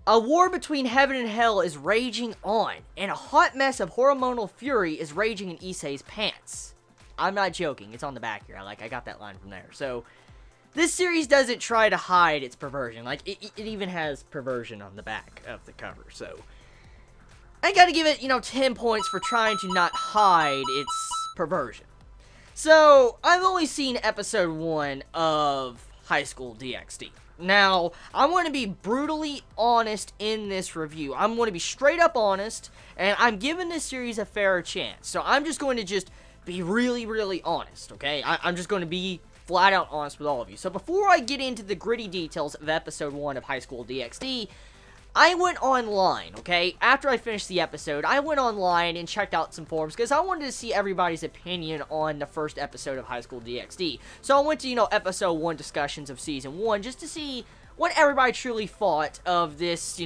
A war between heaven and hell is raging on, and a hot mess of hormonal fury is raging in Issei's pants. I'm not joking, it's on the back here, I got that line from there. So, this series doesn't try to hide its perversion, it even has perversion on the back of the cover, so... I gotta give it, 10 points for trying to not hide its perversion. So, I've only seen episode 1 of High School DxD. Now, I want to be brutally honest in this review. I'm going to be straight up honest, and I'm giving this series a fair chance. So, I'm just going to be really, really honest, okay? I'm just going to be flat out honest with all of you. So, before I get into the gritty details of episode 1 of High School DxD, I went online, okay? After I finished the episode, I went online and checked out some forums because I wanted to see everybody's opinion on the first episode of High School DxD. So I went to, episode 1 discussions of season 1 just to see what everybody truly thought of this,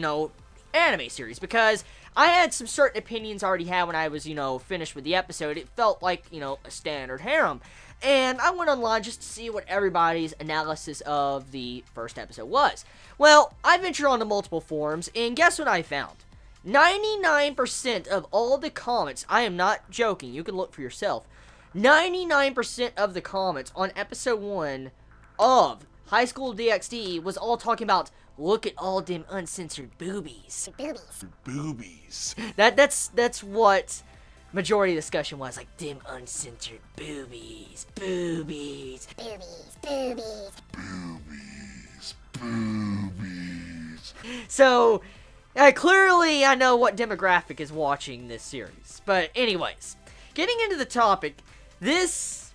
anime series. Because I had some certain opinions I already had when I was, finished with the episode. It felt like, a standard harem. And I went online just to see what everybody's analysis of the first episode was. Well, I ventured onto multiple forums, and guess what I found? 99% of all the comments, I am not joking, you can look for yourself, 99% of the comments on episode 1 of High School DxD was all talking about, look at all them uncensored boobies. Boobies. That's what... majority of the discussion was like, dim uncensored boobies, boobies, boobies, boobies, Boobies. Boobies. So, clearly I know what demographic is watching this series. But anyways, getting into the topic, this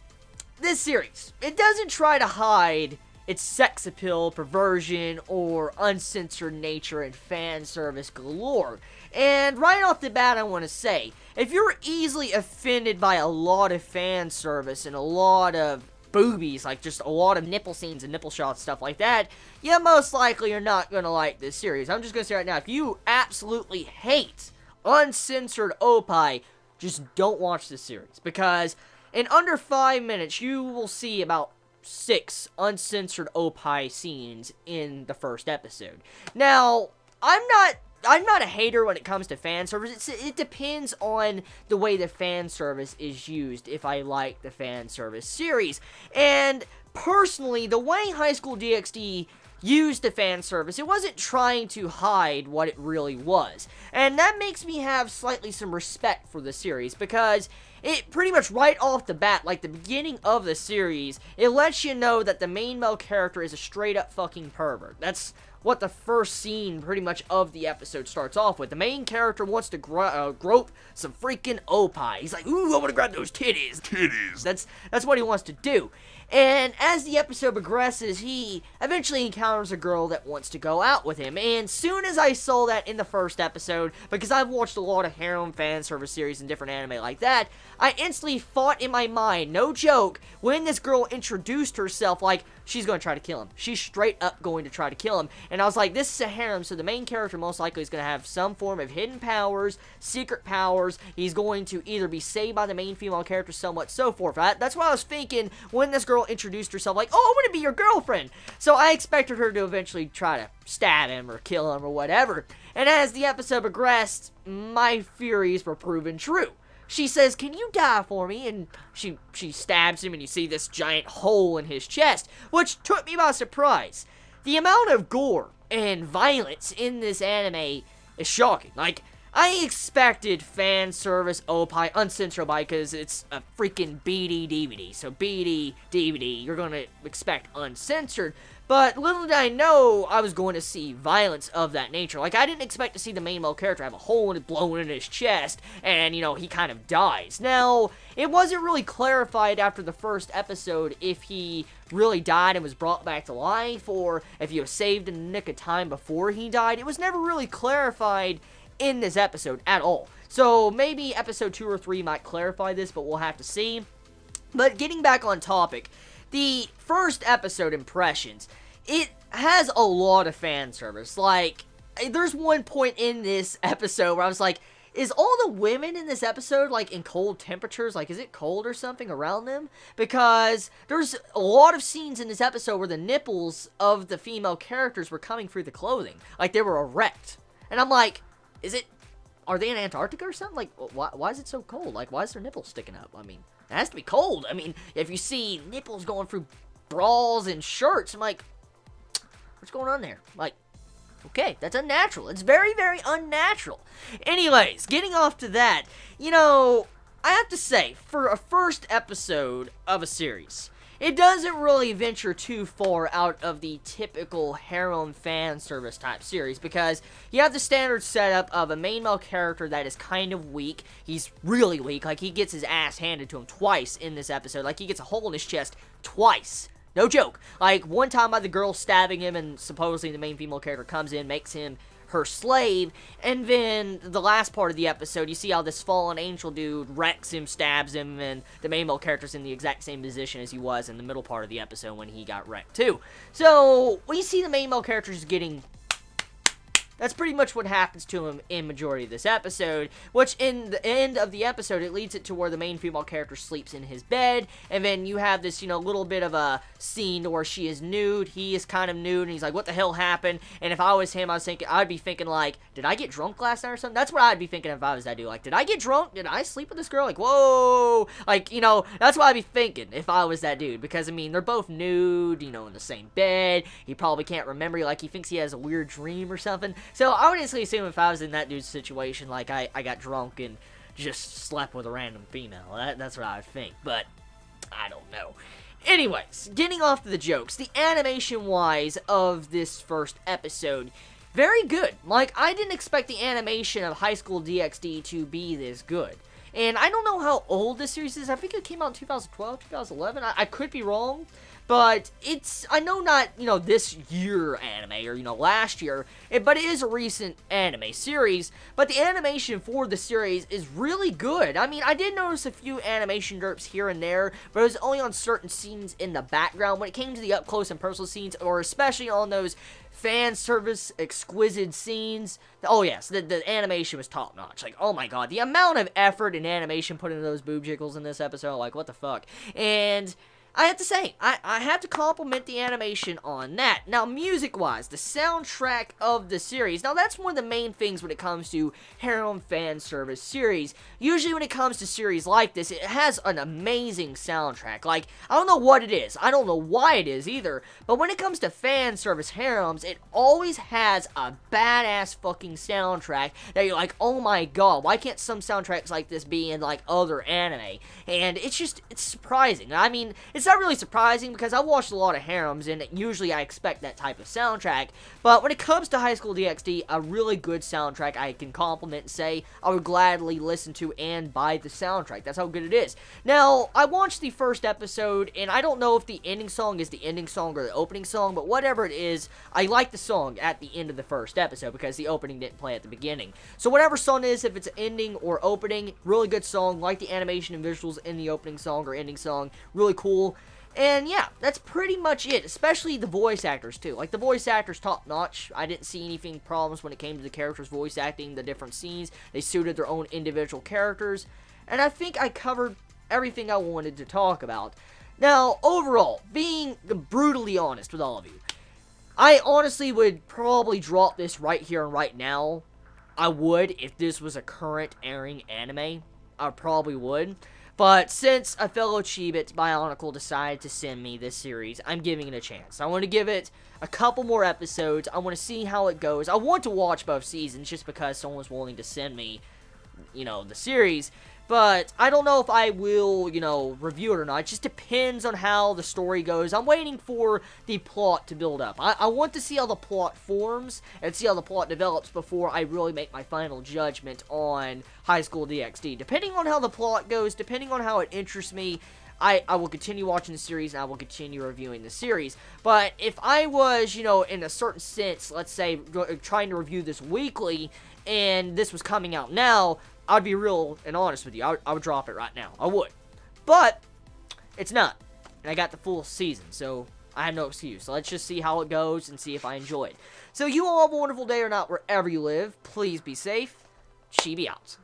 series, it doesn't try to hide its sex appeal, perversion, or uncensored nature and fan service galore. And right off the bat, I want to say, if you're easily offended by a lot of fan service and a lot of boobies, like just a lot of nipple scenes and nipple shots, stuff like that, you most likely are not going to like this series. I'm just going to say right now, if you absolutely hate uncensored Oppai, just don't watch this series. Because in under 5 minutes, you will see about 6 uncensored Oppai scenes in the first episode. Now, I'm not a hater when it comes to fan service. It depends on the way the fan service is used, if I like the fan service series. And personally, the way High School DxD used the fan service, it wasn't trying to hide what it really was. And that makes me have slightly some respect for the series, because it pretty much right off the bat, like the beginning of the series, it lets you know that the main male character is a straight up fucking pervert. That's what the first scene pretty much of the episode starts off with. The main character wants to grope some freaking Oppai. He's like, ooh, I want to grab those titties. Titties. That's what he wants to do. And as the episode progresses, he eventually encounters a girl that wants to go out with him. And soon as I saw that in the first episode, because I've watched a lot of harem fan service series and different anime like that, I instantly thought in my mind, no joke, when this girl introduced herself, like, she's going to try to kill him. She's straight up going to try to kill him. And I was like, this is a harem, so the main character most likely is going to have some form of hidden powers, secret powers. He's going to either be saved by the main female character, so much, so forth. That's what I was thinking when this girl introduced herself, like, oh, I want to be your girlfriend. So I expected her to eventually try to stab him or kill him or whatever. And as the episode progressed, my theories were proven true. She says, can you die for me? And she stabs him, and you see this giant hole in his chest, which took me by surprise. The amount of gore and violence in this anime is shocking. Like, I expected fan service Oppai, uncensored Oppai, because it's a freaking BD DVD. So BD DVD, you're going to expect uncensored. But little did I know I was going to see violence of that nature. Like, I didn't expect to see the main male character have a hole in it blown in his chest, and, he kind of dies. Now, it wasn't really clarified after the first episode if he really died and was brought back to life, or if he was saved in the nick of time before he died. It was never really clarified in this episode at all. So, maybe episode 2 or 3 might clarify this, but we'll have to see. But getting back on topic, the first episode impressions, it has a lot of fan service. Like, there's one point in this episode where I was like, is all the women in this episode, like, in cold temperatures? Like, is it cold or something around them? Because there's a lot of scenes in this episode where the nipples of the female characters were coming through the clothing. Like, they were erect. And I'm like, are they in Antarctica or something? Like, why is it so cold? Like, why is their nipples sticking up? I mean, it has to be cold. I mean, if you see nipples going through bras and shirts, I'm like, what's going on there? Like, okay, that's unnatural. It's very, very unnatural. Anyways, getting off to that, you know, I have to say, for a first episode of a series, it doesn't really venture too far out of the typical harem fan service type series, because you have the standard setup of a main male character that is kind of weak. He's really weak. Like, he gets his ass handed to him twice in this episode. Like, he gets a hole in his chest twice. No joke. Like, one time by the girl stabbing him, and supposedly the main female character comes in, makes him her slave, and then the last part of the episode, you see how this fallen angel dude wrecks him, stabs him, and the main male character's in the exact same position as he was in the middle part of the episode when he got wrecked too. So, we see the main male character's getting... That's pretty much what happens to him in majority of this episode, which in the end of the episode, it leads it to where the main female character sleeps in his bed, and then you have this, you know, little bit of a scene where she is nude, he is kind of nude, and he's like, what the hell happened? And if I was him, I'd be thinking like, did I get drunk last night or something? That's what I'd be thinking if I was that dude. Like, did I get drunk? Did I sleep with this girl? Like, whoa! Like, you know, that's what I'd be thinking if I was that dude, because, I mean, they're both nude, you know, in the same bed, he probably can't remember, like, he thinks he has a weird dream or something. So, I would honestly assume if I was in that dude's situation, like, I got drunk and just slept with a random female. That's what I would think, but I don't know. Anyways, getting off to the jokes, the animation-wise of this first episode, very good. Like, I didn't expect the animation of High School DxD to be this good. And I don't know how old this series is. I think it came out in 2012, 2011. I could be wrong. But it's, I know not, you know, this year anime, or, you know, last year, but it is a recent anime series, but the animation for the series is really good. I mean, I did notice a few animation derps here and there, but it was only on certain scenes in the background. When it came to the up-close and personal scenes, or especially on those fan service exquisite scenes, oh yes, the animation was top-notch. Like, oh my god, the amount of effort and animation put into those boob jiggles in this episode, like, what the fuck. And I have to say, I have to compliment the animation on that. Now, music-wise, the soundtrack of the series, now that's one of the main things when it comes to harem fan service series. Usually when it comes to series like this, it has an amazing soundtrack. Like, I don't know what it is, I don't know why it is either, but when it comes to fan service harems, it always has a badass fucking soundtrack that you're like, oh my god, why can't some soundtracks like this be in, like, other anime? And it's just, it's surprising. I mean, it's not really surprising because I watched a lot of harems and usually I expect that type of soundtrack, but when it comes to High School DxD, a really good soundtrack I can compliment and say I would gladly listen to and buy the soundtrack. That's how good it is. Now, I watched the first episode and I don't know if the ending song is the ending song or the opening song, but whatever it is, I like the song at the end of the first episode because the opening didn't play at the beginning. So whatever song it is, if it's ending or opening, really good song, like the animation and visuals in the opening song or ending song, really cool. And yeah, that's pretty much it, especially the voice actors too. Like, the voice actors top notch. I didn't see anything problems when it came to the characters voice acting, the different scenes. They suited their own individual characters. And I think I covered everything I wanted to talk about. Now, overall, being brutally honest with all of you, I honestly would probably drop this right here and right now. I would if this was a current airing anime. I probably would. But since a fellow Chibi Bionicle decided to send me this series, I'm giving it a chance. I want to give it a couple more episodes. I want to see how it goes. I want to watch both seasons just because someone was willing to send me, you know, the series. But I don't know if I will, you know, review it or not. It just depends on how the story goes. I'm waiting for the plot to build up. I want to see how the plot forms and see how the plot develops before I really make my final judgment on High School DxD. Depending on how the plot goes, depending on how it interests me, I will continue watching the series and I will continue reviewing the series. But if I was, you know, in a certain sense, let's say, trying to review this weekly and this was coming out now, I'd be real and honest with you. I would drop it right now. I would. But it's not. And I got the full season, so I have no excuse. So let's just see how it goes and see if I enjoy it. So you all have a wonderful day or not wherever you live. Please be safe. Chibi out.